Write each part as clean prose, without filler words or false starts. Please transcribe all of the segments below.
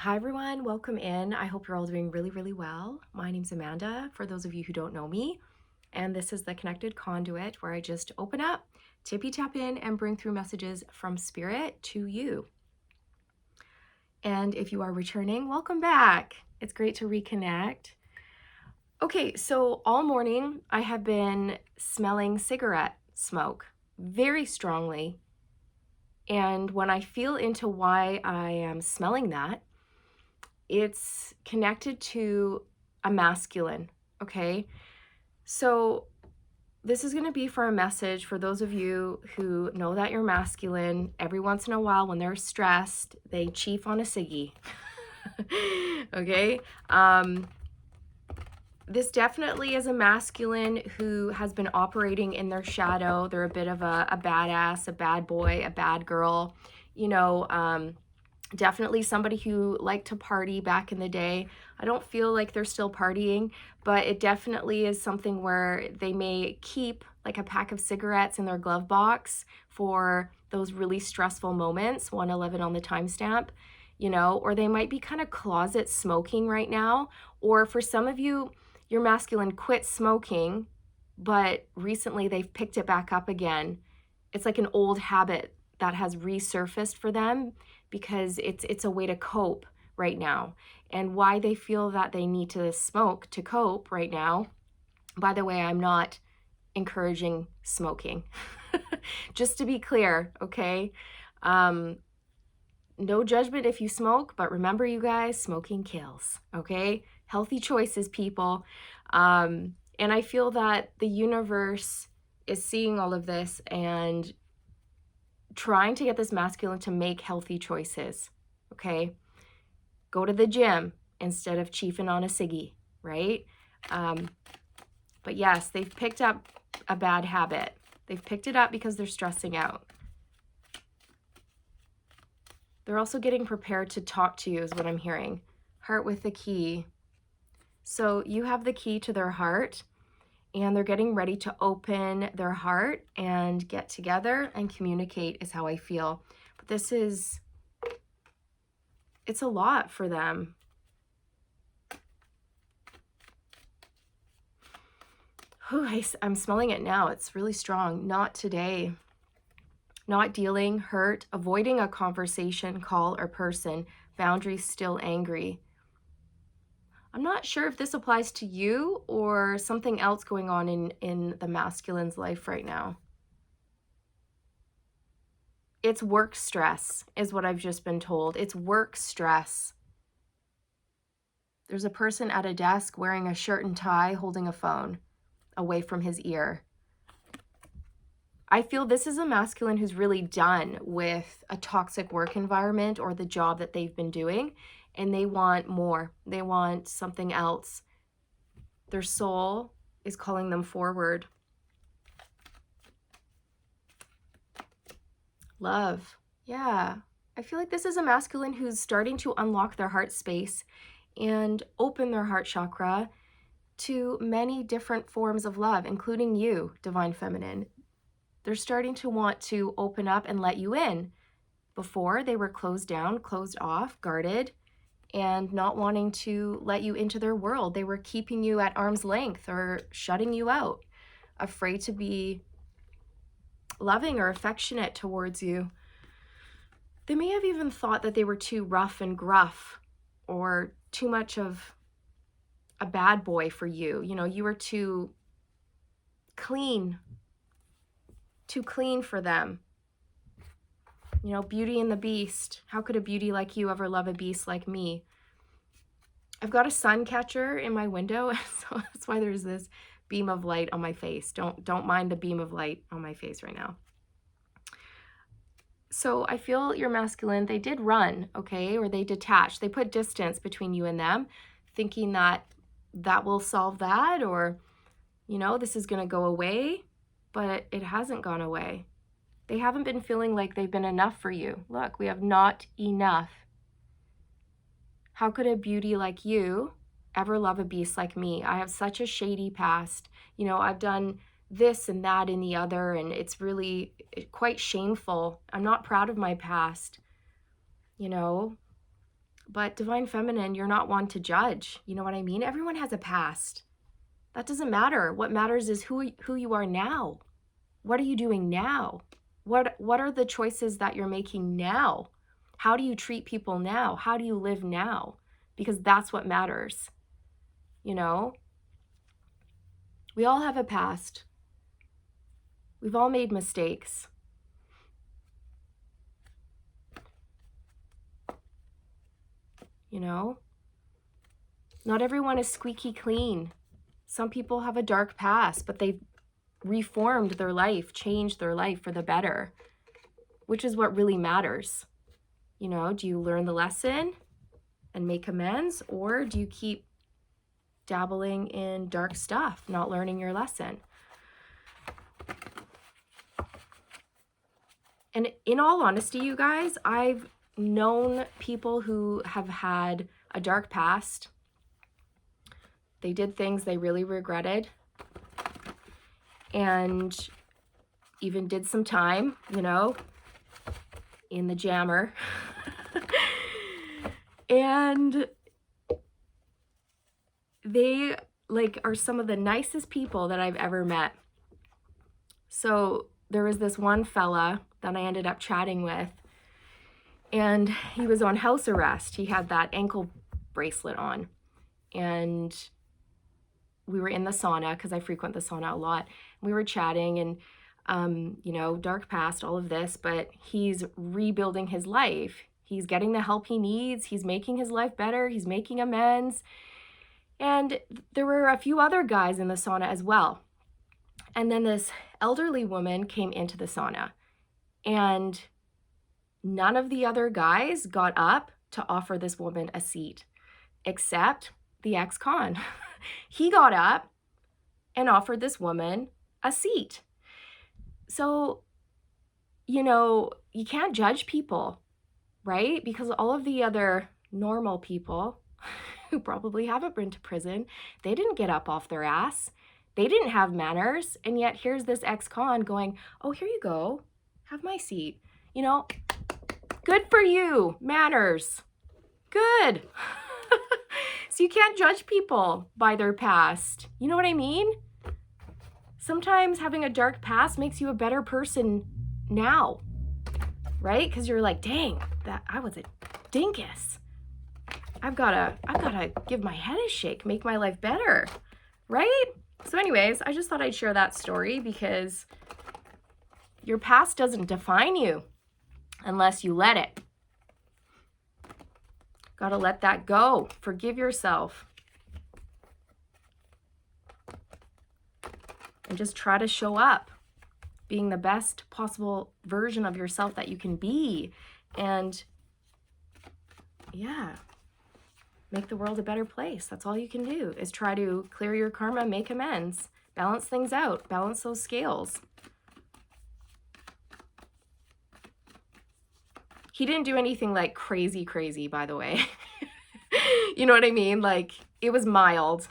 Hi everyone, welcome in. I hope you're all doing really, really well. My name's Amanda, for those of you who don't know me, and this is the Connected Conduit where I just open up, tippy tap in, and bring through messages from Spirit to you. And if you are returning, welcome back. It's great to reconnect. Okay, so all morning I have been smelling cigarette smoke very strongly. And when I feel into why I am smelling that, it's connected to a masculine, okay? So this is going to be for a message for those of you who know that you're masculine. Every once in a while when they're stressed, they chief on a ciggy. Okay? This definitely is a masculine who has been operating in their shadow. They're a bit of a badass, a bad boy, a bad girl, you know, definitely somebody who liked to party back in the day. I don't feel like they're still partying, but it definitely is something where they may keep like a pack of cigarettes in their glove box for those really stressful moments, 111 on the timestamp, you know, or they might be kind of closet smoking right now. Or for some of you, your masculine quit smoking, but recently they've picked it back up again. It's like an old habit that has resurfaced for them because it's a way to cope right now. And why they feel that they need to smoke to cope right now. By the way, I'm not encouraging smoking. Just to be clear, okay? No judgment if you smoke, but remember, you guys, smoking kills, okay? Healthy choices, people. And I feel that the universe is seeing all of this and trying to get this masculine to make healthy choices, okay? Go to the gym instead of chiefing on a ciggy, right? But yes, they've picked up a bad habit. They've picked it up because they're stressing out. They're also getting prepared to talk to you is what I'm hearing. Heart with the key. So you have the key to their heart, and they're getting ready to open their heart and get together and communicate is how I feel. But it's a lot for them. I'm smelling it now. It's really strong. Not today. Not dealing, hurt, avoiding a conversation, call, or person. Boundaries still angry. I'm not sure if this applies to you or something else going on in the masculine's life right now. It's work stress is what I've just been told. It's work stress. There's a person at a desk wearing a shirt and tie holding a phone away from his ear. I feel this is a masculine who's really done with a toxic work environment or the job that they've been doing, and they want more. They want something else. Their soul is calling them forward. Love. Yeah. I feel like this is a masculine who's starting to unlock their heart space and open their heart chakra to many different forms of love, including you, Divine Feminine. They're starting to want to open up and let you in. Before, they were closed down, closed off, guarded, and not wanting to let you into their world. They were keeping you at arm's length or shutting you out, afraid to be loving or affectionate towards you. They may have even thought that they were too rough and gruff or too much of a bad boy for you. You know, you were too clean for them. You know, Beauty and the Beast. How could a beauty like you ever love a beast like me? I've got a sun catcher in my window, so that's why there's this beam of light on my face. Don't mind the beam of light on my face right now. So I feel your masculine, they did run, okay, or they detached. They put distance between you and them, thinking that that will solve that, or, you know, this is going to go away, but it hasn't gone away. They haven't been feeling like they've been enough for you. Look, we have not enough. How could a beauty like you ever love a beast like me? I have such a shady past. You know, I've done this and that and the other, and it's really quite shameful. I'm not proud of my past. You know, But divine feminine, you're not one to judge. You know what I mean? Everyone has a past. That doesn't matter. What matters is who you are now. What are you doing now? What are the choices that you're making now? How do you treat people now? How do you live now? Because that's what matters. You know? We all have a past. We've all made mistakes. You know? Not everyone is squeaky clean. Some people have a dark past, but they've reformed their life, changed their life for the better, which is what really matters. You know, do you learn the lesson and make amends, or do you keep dabbling in dark stuff, not learning your lesson? And in all honesty, you guys, I've known people who have had a dark past. They did things they really regretted and even did some time, you know, in the jammer. And they like are some of the nicest people that I've ever met. So there was this one fella that I ended up chatting with, and he was on house arrest. He had that ankle bracelet on, and we were in the sauna because I frequent the sauna a lot. We were chatting and, you know, dark past, all of this, but he's rebuilding his life. He's getting the help he needs. He's making his life better. He's making amends. And there were a few other guys in the sauna as well. And then this elderly woman came into the sauna, and none of the other guys got up to offer this woman a seat, except the ex-con. He got up and offered this woman a seat. So, you know, you can't judge people, right? Because all of the other normal people who probably haven't been to prison, they didn't get up off their ass. They didn't have manners. And yet here's this ex-con going, oh, here you go. Have my seat. You know, good for you. Manners. Good. So you can't judge people by their past. You know what I mean? Sometimes having a dark past makes you a better person now, right? Because you're like, dang, that I was a dinkus. I've gotta give my head a shake, make my life better, right? So anyways, I just thought I'd share that story because your past doesn't define you unless you let it. Gotta let that go. Forgive yourself. And just try to show up being the best possible version of yourself that you can be. And yeah, make the world a better place. That's all you can do is try to clear your karma, make amends, balance things out, balance those scales. He didn't do anything like crazy, by the way. You know what I mean? Like, it was mild.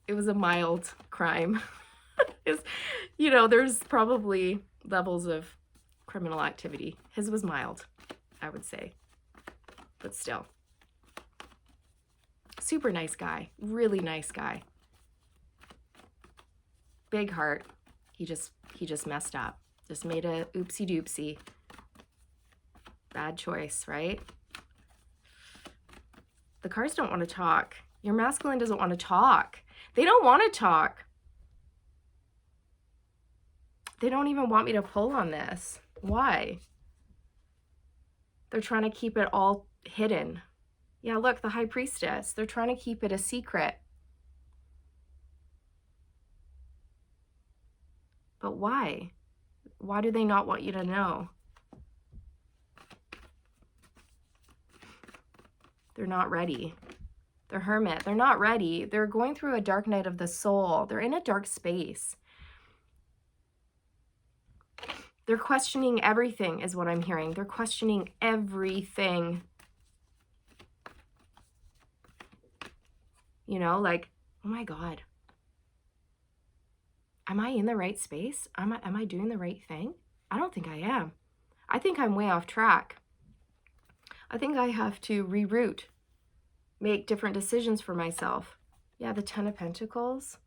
It was a mild crime. You know, there's probably levels of criminal activity. His was mild, I would say. But still. Super nice guy. Really nice guy. Big heart. He just messed up. Just made a oopsie doopsie. Bad choice, right? The cars don't want to talk. Your masculine doesn't want to talk. They don't want to talk. They don't even want me to pull on this. Why? They're trying to keep it all hidden. Yeah, look, the high priestess. They're trying to keep it a secret. But why? Why do they not want you to know? They're not ready. The hermit, they're not ready. They're going through a dark night of the soul. They're in a dark space. They're questioning everything is what I'm hearing. They're questioning everything. You know, like, oh my God. Am I in the right space? Am I doing the right thing? I don't think I am. I think I'm way off track. I think I have to reroute make different decisions for myself. Yeah, the Ten of Pentacles.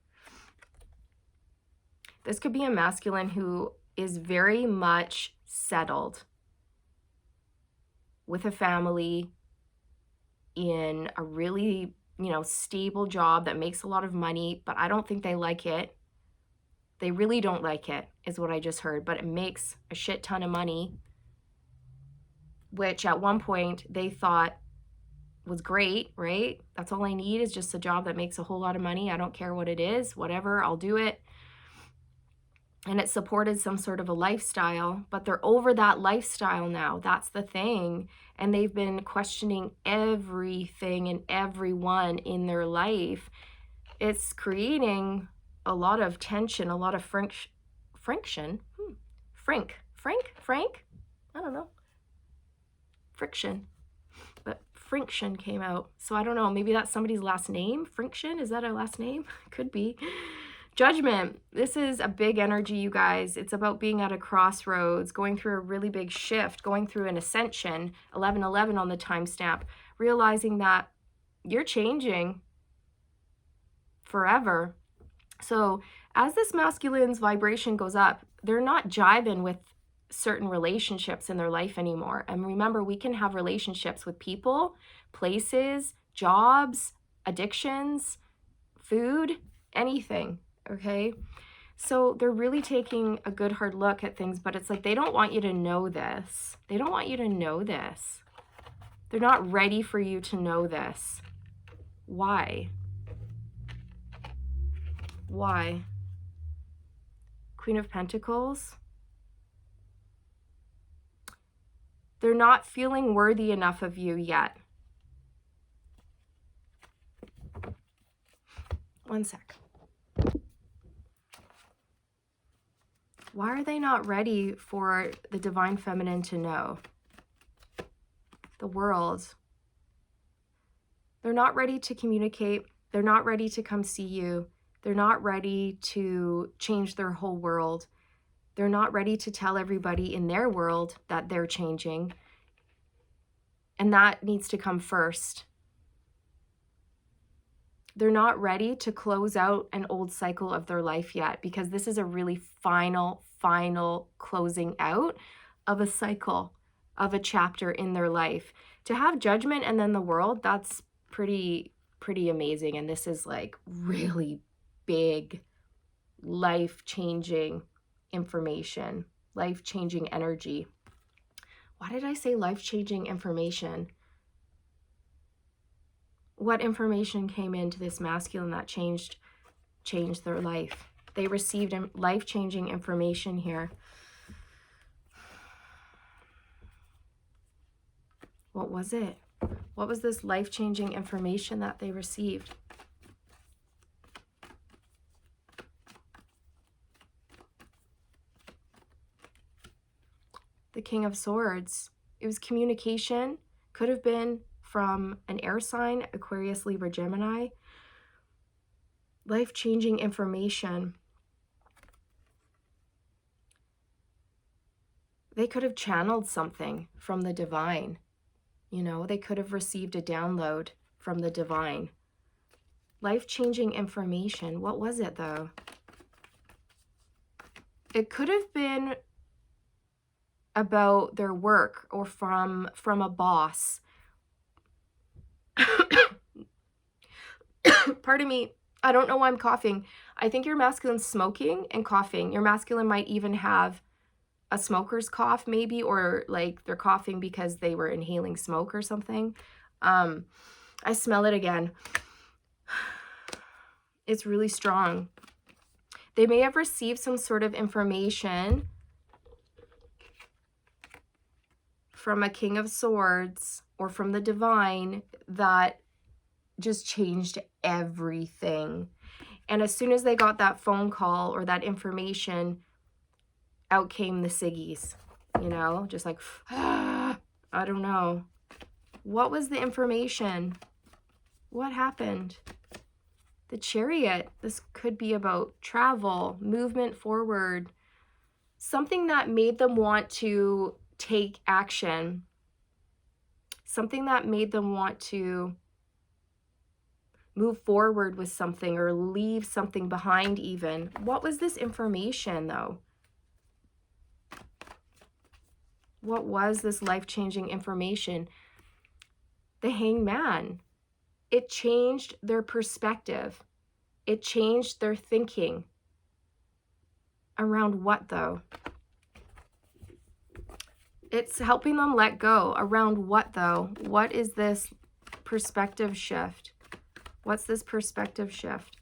This could be a masculine who is very much settled with a family in a really, stable job that makes a lot of money, but I don't think they like it. They really don't like it, is what I just heard, but it makes a shit ton of money, which at one point they thought was great, right? That's all I need is just a job that makes a whole lot of money. I don't care what it is, whatever, I'll do it. And it supported some sort of a lifestyle, but they're over that lifestyle now. That's the thing. And they've been questioning everything and everyone in their life. It's creating a lot of tension, a lot of friction. Frank? I don't know. Friction. But friction came out. So I don't know, maybe that's somebody's last name. Friction, is that a last name? Could be. Judgment. This is a big energy, you guys. It's about being at a crossroads, going through a really big shift, going through an ascension, 1111 on the timestamp, realizing that you're changing forever. So as this masculine's vibration goes up, they're not jiving with certain relationships in their life anymore. And remember, we can have relationships with people, places, jobs, addictions, food, anything. Okay, so they're really taking a good hard look at things, but it's like they don't want you to know this. They don't want you to know this. They're not ready for you to know this. Why? Why? Queen of Pentacles. They're not feeling worthy enough of you yet. One sec. Why are they not ready for the divine feminine to know? The world. They're not ready to communicate. They're not ready to come see you. They're not ready to change their whole world. They're not ready to tell everybody in their world that they're changing. And that needs to come first. They're not ready to close out an old cycle of their life yet, because this is a really final closing out of a cycle, of a chapter in their life. To have Judgment and then the World, that's pretty amazing. And this is like really big, life-changing information, life-changing energy. Why did I say life-changing information? What information came into this masculine that changed their life? They received life-changing information here. What was it? What was this life-changing information that they received? The King of Swords. It was communication. Could have been from an air sign, Aquarius, Libra, Gemini. Life-changing information. They could have channeled something from the divine. You know, they could have received a download from the divine. Life-changing information. What was it, though? It could have been about their work or from a boss. Pardon me. I don't know why I'm coughing. I think your masculine's smoking and coughing. Your masculine might even have a smoker's cough maybe, or like they're coughing because they were inhaling smoke or something. I smell it again. It's really strong. They may have received some sort of information from a King of Swords or from the divine that just changed everything. And as soon as they got that phone call or that information, out came the ciggies, you know, just like, I don't know. What was the information? What happened? The Chariot. This could be about travel, movement forward, something that made them want to take action, something that made them want to move forward with something or leave something behind even. What was this information though? What was this life-changing information? The Hangman. It changed their perspective. It changed their thinking. Around what though? It's helping them let go. Around what though? What is this perspective shift? What's this perspective shift?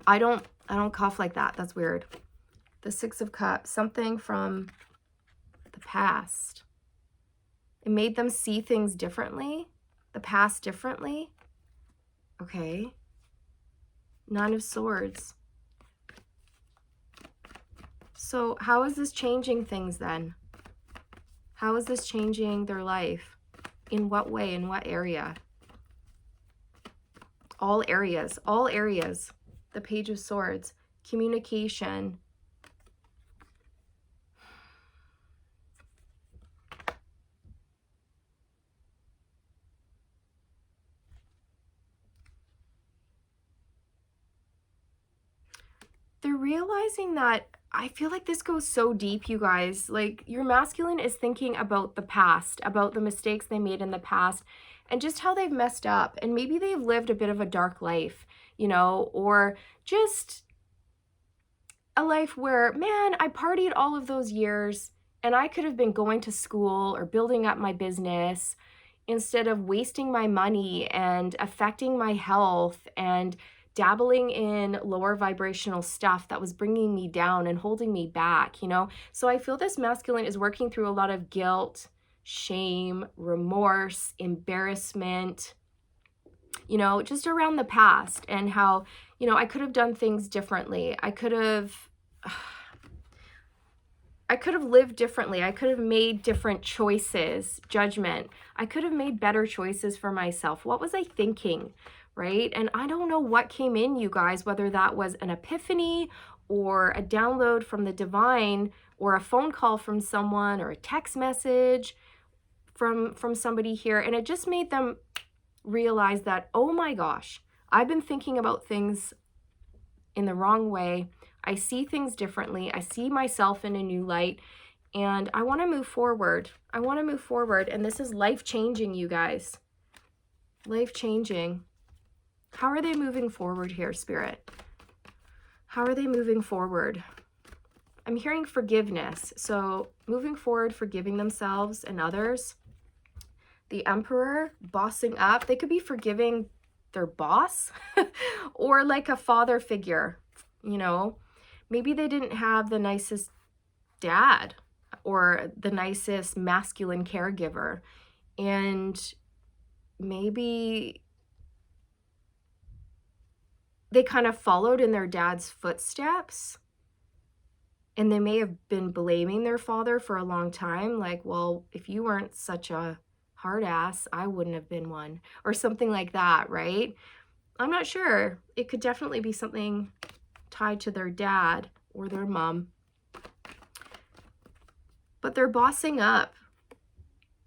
I don't cough like that. That's weird. The Six of Cups, something from the past. It made them see things differently, the past differently. Okay. Nine of Swords. So how is this changing things then? How is this changing their life? In what way? In what area? All areas. All areas. The Page of Swords. Communication. They're realizing that, I feel like this goes so deep, you guys. Like, your masculine is thinking about the past, about the mistakes they made in the past, and just how they've messed up. And maybe they've lived a bit of a dark life, you know, or just a life where, man, I partied all of those years and I could have been going to school or building up my business instead of wasting my money and affecting my health and dabbling in lower vibrational stuff that was bringing me down and holding me back, you know? So I feel this masculine is working through a lot of guilt, shame, remorse, embarrassment, you know, just around the past and how, you know, I could have done things differently. I could have lived differently. I could have made different choices, judgment. I could have made better choices for myself. What was I thinking, right? And I don't know what came in, you guys, whether that was an epiphany or a download from the divine or a phone call from someone or a text message from somebody here. And it just made them realize that, oh my gosh, I've been thinking about things in the wrong way. I see things differently. I see myself in a new light, and I want to move forward. I want to move forward, and this is life-changing, you guys. Life-changing. How are they moving forward here, Spirit? How are they moving forward? I'm hearing forgiveness. So moving forward, forgiving themselves and others. The Emperor, bossing up. They could be forgiving their boss or like a father figure, you know. Maybe they didn't have the nicest dad or the nicest masculine caregiver, and maybe they kind of followed in their dad's footsteps, and they may have been blaming their father for a long time, like, well, if you weren't such a hard ass, I wouldn't have been one, or something like that, right? I'm not sure. It could definitely be something tied to their dad or their mom. But they're bossing up.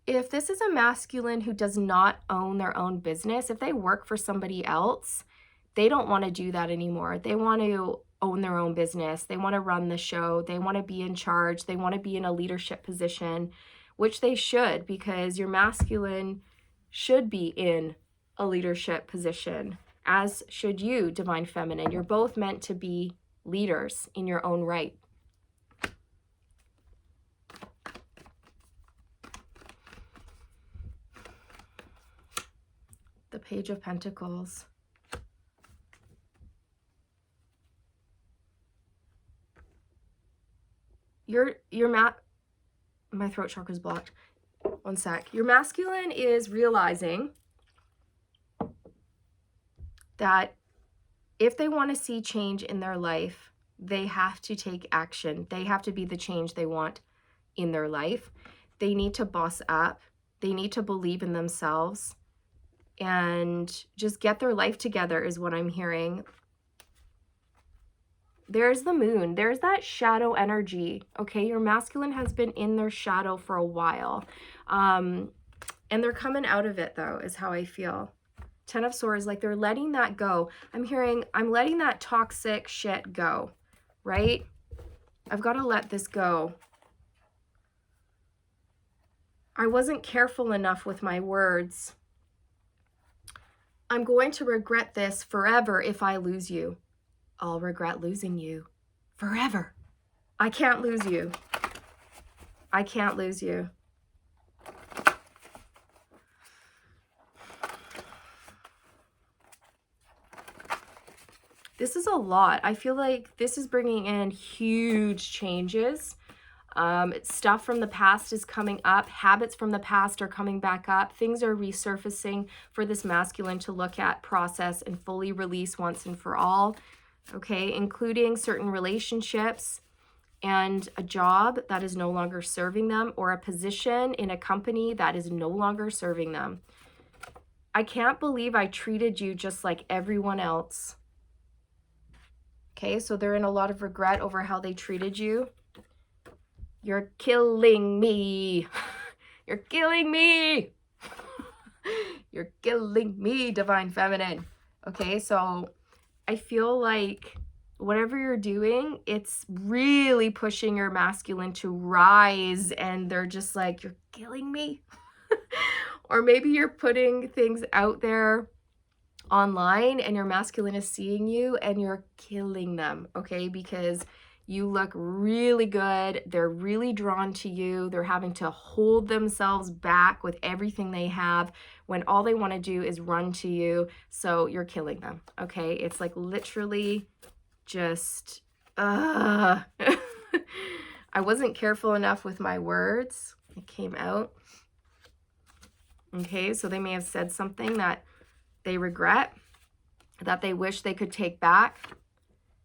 If this is a masculine who does not own their own business, if they work for somebody else, they don't want to do that anymore. They want to own their own business. They want to run the show. They want to be in charge. They want to be in a leadership position, which they should, because your masculine should be in a leadership position, as should you, divine feminine. You're both meant to be leaders in your own right. The Page of Pentacles. My throat chakra's blocked. One sec. Your masculine is realizing that if they want to see change in their life, they have to take action. They have to be the change they want in their life. They need to boss up. They need to believe in themselves and just get their life together is what I'm hearing. There's the moon. There's that shadow energy. Okay, your masculine has been in their shadow for a while. And they're coming out of it, though, is how I feel. 10 of Swords, like they're letting that go. I'm hearing, I'm letting that toxic shit go, right? I've got to let this go. I wasn't careful enough with my words. I'm going to regret this forever if I lose you. I'll regret losing you forever. I can't lose you. I can't lose you. This is a lot. I feel like this is bringing in huge changes. Stuff from the past is coming up. Habits from the past are coming back up. Things are resurfacing for this masculine to look at, process, and fully release once and for all. Okay, including certain relationships and a job that is no longer serving them, or a position in a company that is no longer serving them. I can't believe I treated you just like everyone else. Okay, so they're in a lot of regret over how they treated you. You're killing me. You're killing me. You're killing me, Divine Feminine. Okay, so I feel like whatever you're doing, it's really pushing your masculine to rise, and they're just like, you're killing me. Or maybe you're putting things out there online and your masculine is seeing you and you're killing them, okay? Because you look really good. They're really drawn to you. They're having to hold themselves back with everything they have when all they want to do is run to you. So you're killing them, okay? It's like literally just, I wasn't careful enough with my words. It came out. Okay, so they may have said something that they regret, that they wish they could take back.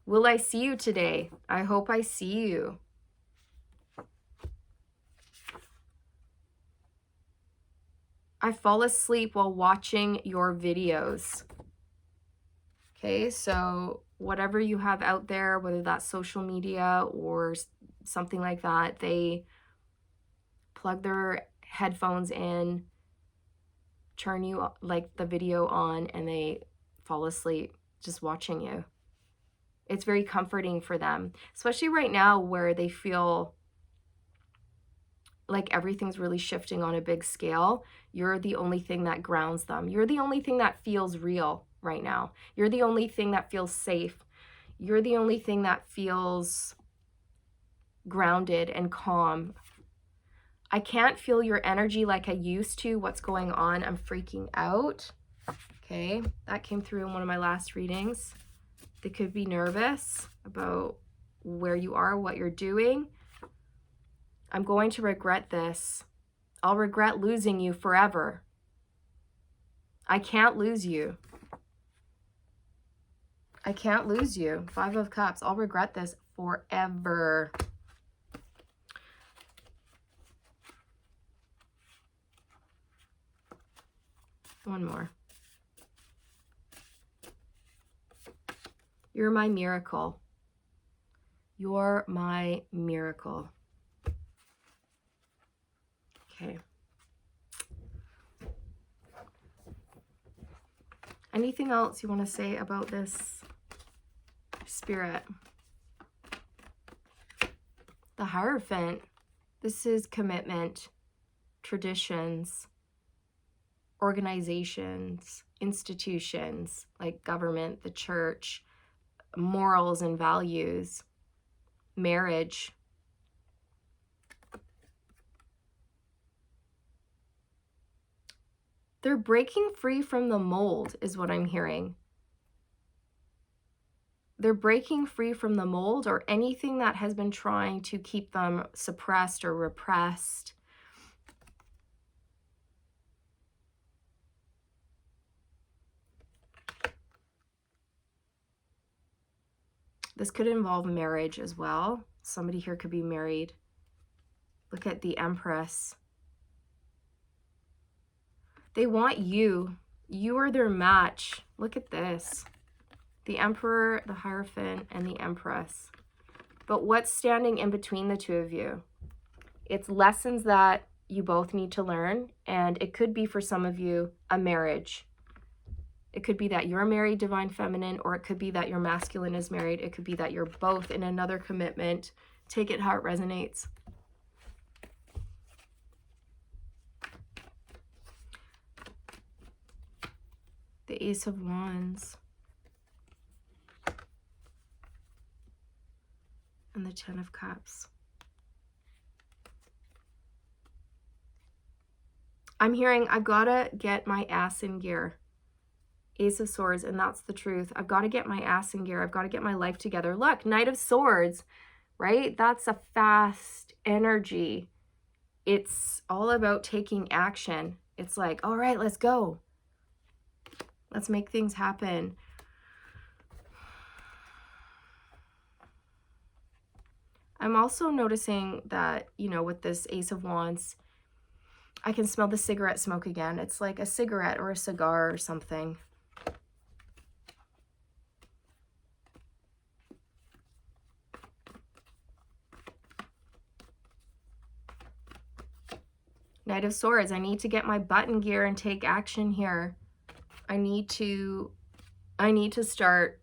Will I see you today? I hope I see you. I fall asleep while watching your videos. Okay, so whatever you have out there, whether that's social media or something like that, they plug their headphones in, turn you like the video on, and they fall asleep just watching you. It's very comforting for them, especially right now where they feel like everything's really shifting on a big scale. You're the only thing that grounds them. You're the only thing that feels real right now. You're the only thing that feels safe. You're the only thing that feels grounded and calm. I can't feel your energy like I used to. What's going on? I'm freaking out. Okay, that came through in one of my last readings. They could be nervous about where you are, what you're doing. I'm going to regret this. I'll regret losing you forever. I can't lose you. I can't lose you. 5 of Cups. I'll regret this forever. One more. You're my miracle. You're my miracle. Okay. Anything else you want to say about this, Spirit? The Hierophant. This is commitment, traditions, organizations, institutions like government, the church, morals and values, marriage. They're breaking free from the mold is what I'm hearing. They're breaking free from the mold or anything that has been trying to keep them suppressed or repressed. This could involve marriage as well. Somebody here could be married. Look at the Empress. They want you. You are their match. Look at this. The Emperor, the Hierophant, and the Empress. But what's standing in between the two of you? It's lessons that you both need to learn. And it could be for some of you a marriage. It could be that you're married, divine feminine, or it could be that your masculine is married. It could be that you're both in another commitment. Take it how it resonates. The Ace of Wands. And the Ten of Cups. I'm hearing, I've got to get my ass in gear. Ace of Swords, and that's the truth. I've got to get my ass in gear. I've got to get my life together. Look, Knight of Swords, right? That's a fast energy. It's all about taking action. It's like, all right, let's go. Let's make things happen. I'm also noticing that, you know, with this Ace of Wands, I can smell the cigarette smoke again. It's like a cigarette or a cigar or something. Knight of Swords, I need to get my butt in gear and take action here. I need to start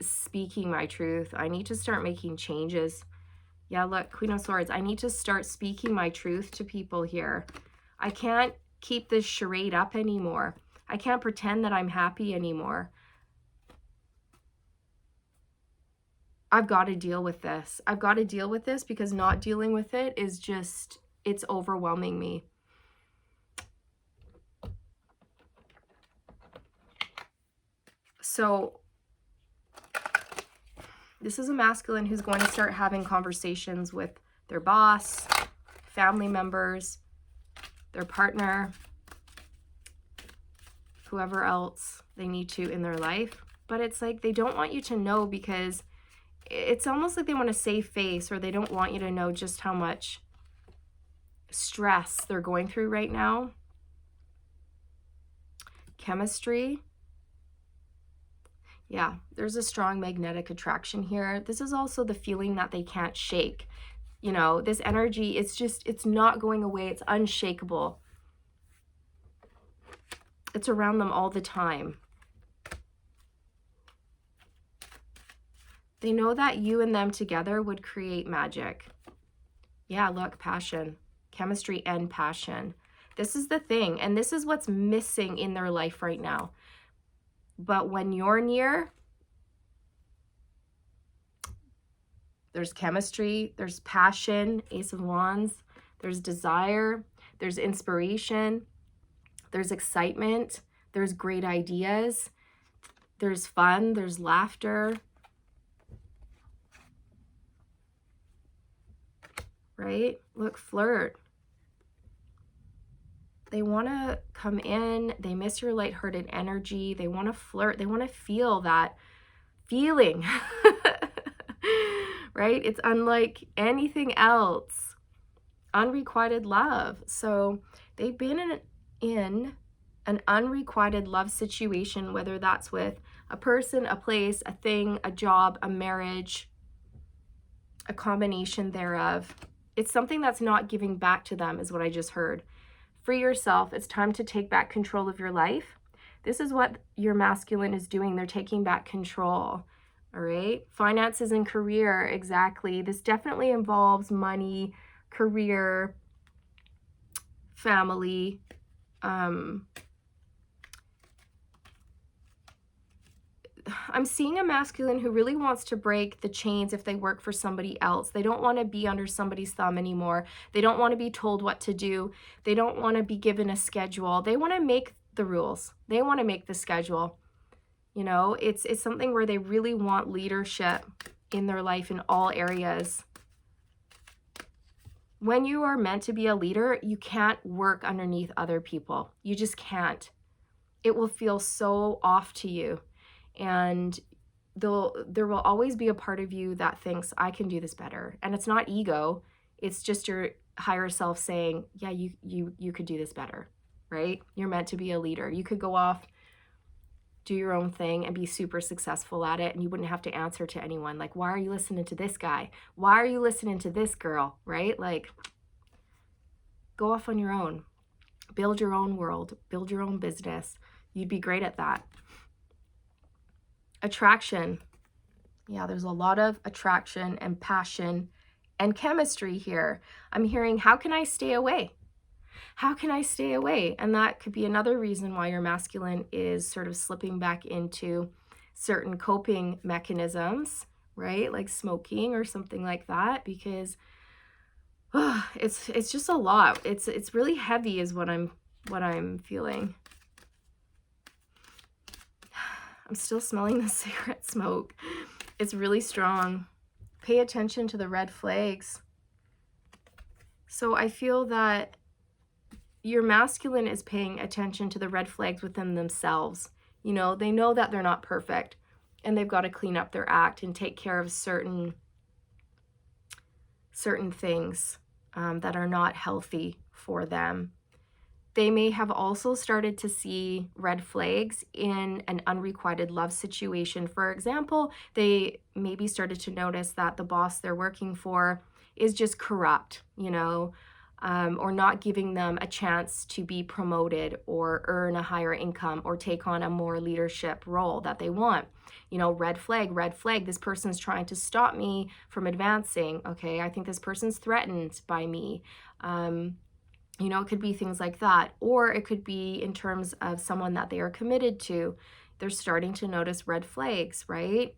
speaking my truth. I need to start making changes. Yeah, look, Queen of Swords, I need to start speaking my truth to people here. I can't keep this charade up anymore. I can't pretend that I'm happy anymore. I've got to deal with this. I've got to deal with this because not dealing with it is just, it's overwhelming me. So this is a masculine who's going to start having conversations with their boss, family members, their partner, whoever else they need to in their life. But it's like they don't want you to know because it's almost like they want to save face, or they don't want you to know just how much stress they're going through right now. Chemistry. Yeah, there's a strong magnetic attraction here. This is also the feeling that they can't shake. You know, this energy, it's not going away. It's unshakable. It's around them all the time. They know that you and them together would create magic. Yeah, look, passion, chemistry and passion. This is the thing, and this is what's missing in their life right now. But when you're near, there's chemistry, there's passion, Ace of Wands, there's desire, there's inspiration, there's excitement, there's great ideas, there's fun, there's laughter, right? Look, flirt. They want to come in, they miss your lighthearted energy, they want to flirt, they want to feel that feeling, right? It's unlike anything else. Unrequited love. So they've been in an unrequited love situation, whether that's with a person, a place, a thing, a job, a marriage, a combination thereof. It's something that's not giving back to them, is what I just heard. Free yourself. It's time to take back control of your life. This is what your masculine is doing. They're taking back control. All right. Finances and career. Exactly. This definitely involves money, career, family. I'm seeing a masculine who really wants to break the chains if they work for somebody else. They don't want to be under somebody's thumb anymore. They don't want to be told what to do. They don't want to be given a schedule. They want to make the rules. They want to make the schedule. You know, it's something where they really want leadership in their life in all areas. When you are meant to be a leader, you can't work underneath other people. You just can't. It will feel so off to you. And there will always be a part of you that thinks, I can do this better. And it's not ego. It's just your higher self saying, yeah, you could do this better, right? You're meant to be a leader. You could go off, do your own thing and be super successful at it. And you wouldn't have to answer to anyone. Like, why are you listening to this guy? Why are you listening to this girl? Right? Like, Go off on your own. Build your own world. Build your own business. You'd be great at that. Attraction. Yeah, there's a lot of attraction and passion and chemistry here. I'm hearing, how can I stay away? How can I stay away? And that could be another reason why your masculine is sort of slipping back into certain coping mechanisms, right? Like smoking or something like that, because it's just a lot. It's really heavy is what I'm feeling. I'm still smelling the cigarette smoke. It's really strong. Pay attention to the red flags. So I feel that your masculine is paying attention to the red flags within themselves. You know, they know that they're not perfect and they've got to clean up their act and take care of certain things that are not healthy for them. They may have also started to see red flags in an unrequited love situation. For example, they maybe started to notice that the boss they're working for is just corrupt, you know, or not giving them a chance to be promoted or earn a higher income or take on a more leadership role that they want. You know, red flag, this person's trying to stop me from advancing. Okay, I think this person's threatened by me. You know, it could be things like that. Or it could be in terms of someone that they are committed to. They're starting to notice red flags, right?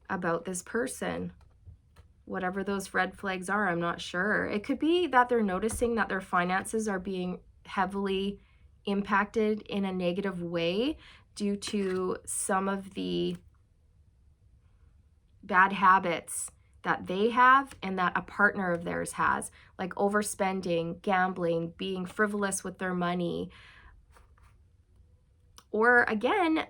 About this person. Whatever those red flags are, I'm not sure. It could be that they're noticing that their finances are being heavily impacted in a negative way due to some of the bad habits that they have and that a partner of theirs has, like overspending, gambling, being frivolous with their money. Or again,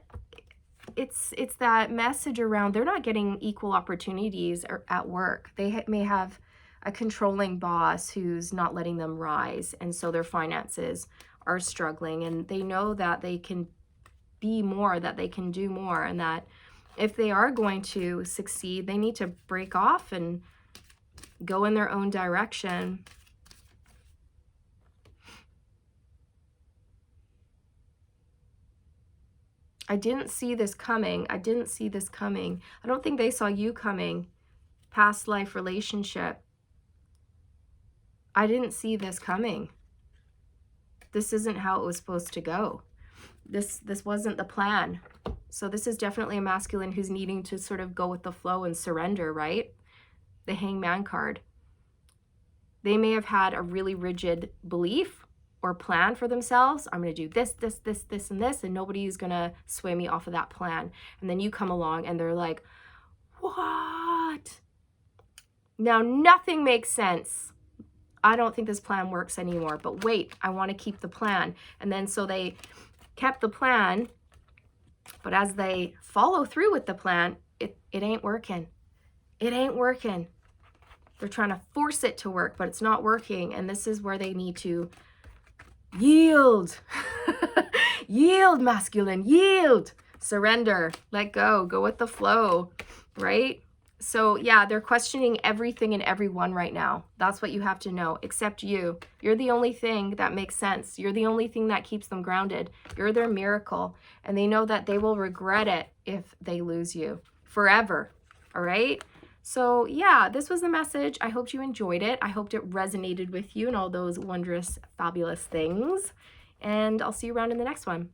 it's that message around they're not getting equal opportunities at work. They may have a controlling boss who's not letting them rise, and so their finances are struggling, and they know that they can be more, that they can do more, and that if they are going to succeed, they need to break off and go in their own direction. I didn't see this coming. I don't think they saw you coming. Past life relationship. I didn't see this coming. This isn't how it was supposed to go. This wasn't the plan. So this is definitely a masculine who's needing to sort of go with the flow and surrender, right? The Hangman card. They may have had a really rigid belief or plan for themselves. I'm going to do this, this, this, this, and this, and nobody's going to sway me off of that plan. And then you come along and they're like, what? Now nothing makes sense. I don't think this plan works anymore, but wait, I want to keep the plan. And then so they kept the plan, but as they follow through with the plan, it ain't working. It ain't working. They're trying to force it to work, but it's not working. And this is where they need to yield. Yield, masculine, yield. Surrender, let go, go with the flow, right? So yeah, they're questioning everything and everyone right now. That's what you have to know, except you. You're the only thing that makes sense. You're the only thing that keeps them grounded. You're their miracle. And they know that they will regret it if they lose you forever. All right? So yeah, this was the message. I hoped you enjoyed it. I hoped it resonated with you and all those wondrous, fabulous things. And I'll see you around in the next one.